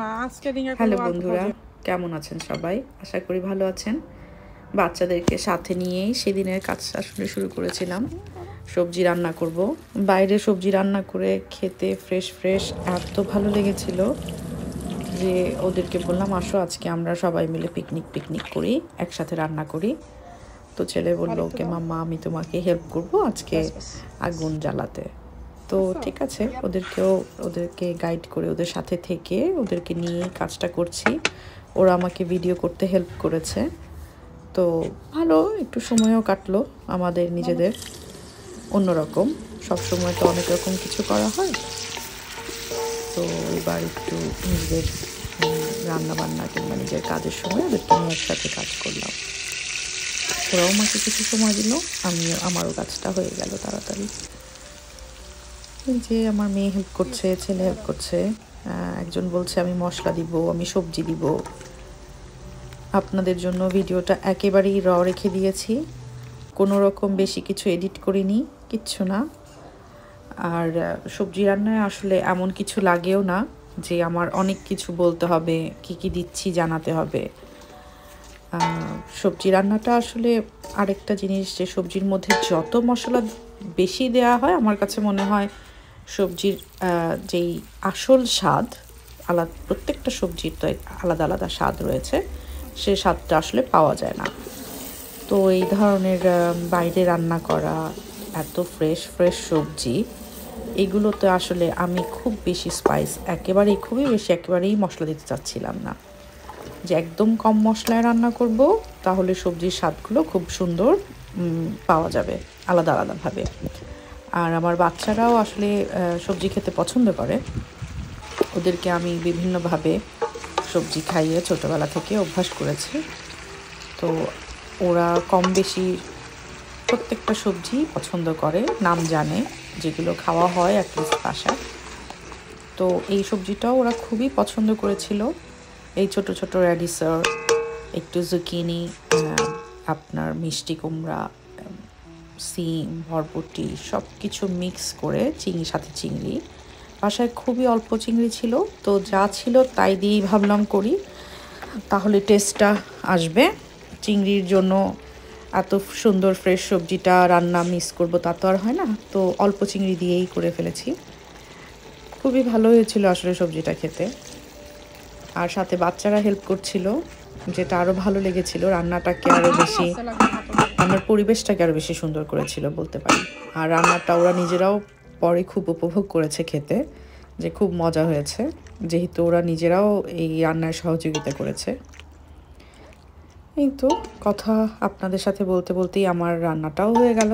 না আজকে দিনে হ্যালো বন্ধুরা, কেমন আছেন সবাই? আশা করি ভালো আছেন। বাচ্চাদেরকে সাথে নিয়েই সেদিনের কাজ আসলে শুরু করেছিলাম। সবজি রান্না করব। বাইরে সবজি রান্না করে খেতে ফ্রেশ ফ্রেশ এত ভালো লেগেছিল যে ওদেরকে বললাম, আসো আজকে আমরা সবাই মিলে পিকনিক করি, একসাথে রান্না করি। তো ছেলে বললো, ওকে মাম্মা, আমি তোমাকে হেল্প করব আজকে আগুন জ্বালাতে। তো ঠিক আছে, ওদেরকে গাইড করে ওদের সাথে থেকে ওদেরকে নিয়ে কাজটা করছি। ওরা আমাকে ভিডিও করতে হেল্প করেছে। তো ভালো একটু সময়ও কাটলো আমাদের নিজেদের, অন্যরকম। সবসময় তো অনেক রকম কিছু করা হয়। তো এবার একটু নিজেদের রান্নাবান্না কিংবা নিজের কাজের সময় ওদেরকে নিয়ে একসাথে কাজ করলাম। ওরাও আমাকে কিছু সময় দিল, আমারও কাজটা হয়ে গেল তাড়াতাড়ি। যে আমার মেয়ে হেল্প করছে, ছেলে হেল্প করছে। একজন বলছে আমি মশলা দিব, আমি সবজি দিব। আপনাদের জন্য ভিডিওটা একেবারেই র রেখে দিয়েছি, কোনো রকম বেশি কিছু এডিট করিনি, কিচ্ছু না। আর সবজি রান্নায় আসলে এমন কিছু লাগেও না যে আমার অনেক কিছু বলতে হবে, কি কি দিচ্ছি জানাতে হবে। সবজি রান্নাটা আসলে আরেকটা জিনিস, যে সবজির মধ্যে যত মশলা বেশি দেওয়া হয় আমার কাছে মনে হয় সবজির যেই আসল স্বাদ আলাদা, প্রত্যেকটা সবজির তো আলাদা আলাদা স্বাদ রয়েছে, সে স্বাদটা আসলে পাওয়া যায় না। তো এই ধরনের বাইরে রান্না করা এত ফ্রেশ সবজি, এগুলোতে আসলে আমি খুব বেশি স্পাইস একেবারেই মশলা দিতে চাচ্ছিলাম না। যে একদম কম মশলায় রান্না করব, তাহলে সবজির স্বাদগুলো খুব সুন্দর পাওয়া যাবে আলাদা আলাদাভাবে। আর আমার বাচ্চারাও আসলে সবজি খেতে পছন্দ করে। ওদেরকে আমি বিভিন্নভাবে সবজি খাইয়ে ছোটোবেলা থেকে অভ্যাস করেছি। তো ওরা কম বেশি প্রত্যেকটা সবজি পছন্দ করে, নাম জানে, যেগুলো খাওয়া হয় অ্যাটলিস্ট বাসায়। তো এই সবজিটাও ওরা খুবই পছন্দ করেছিল। এই ছোট ছোট র্যাডিসার, একটু জুকিনি, আপনার মিষ্টি কুমড়া, সিম, বরবটি সব কিছু মিক্স করে, সাথে চিংড়ি। বাসায় খুবই অল্প চিংড়ি ছিল, তো যা ছিল তাই দিয়েই ভাবলাম করি, তাহলে টেস্টটা আসবে। চিংড়ির জন্য এত সুন্দর ফ্রেশ সবজিটা রান্না মিস করব তা তো আর হয় না, তো অল্প চিংড়ি দিয়েই করে ফেলেছি। খুবই ভালো হয়েছিল আসলে সবজিটা খেতে। আর সাথে বাচ্চারা হেল্প করছিল, যেটা আরও ভালো লেগেছিল। রান্নাটাকে আরও বেশি, আমার পরিবেশটাকে আরও বেশি সুন্দর করেছিল বলতে পারি। আর রান্নাটা ওরা নিজেরাও পরে খুব উপভোগ করেছে খেতে, যে খুব মজা হয়েছে, যেহেতু ওরা নিজেরাও এই রান্নায় সহযোগিতা করেছে। এই তো কথা আপনাদের সাথে বলতে বলতেই আমার রান্নাটাও হয়ে গেল।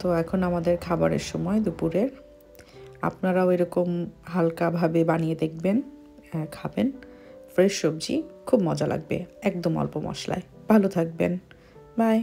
তো এখন আমাদের খাবারের সময় দুপুরের। আপনারাও এরকম হালকাভাবে বানিয়ে দেখবেন, খাবেন। ফ্রেশ সবজি, খুব মজা লাগবে, একদম অল্প মশলায়। ভালো থাকবেন, বাই।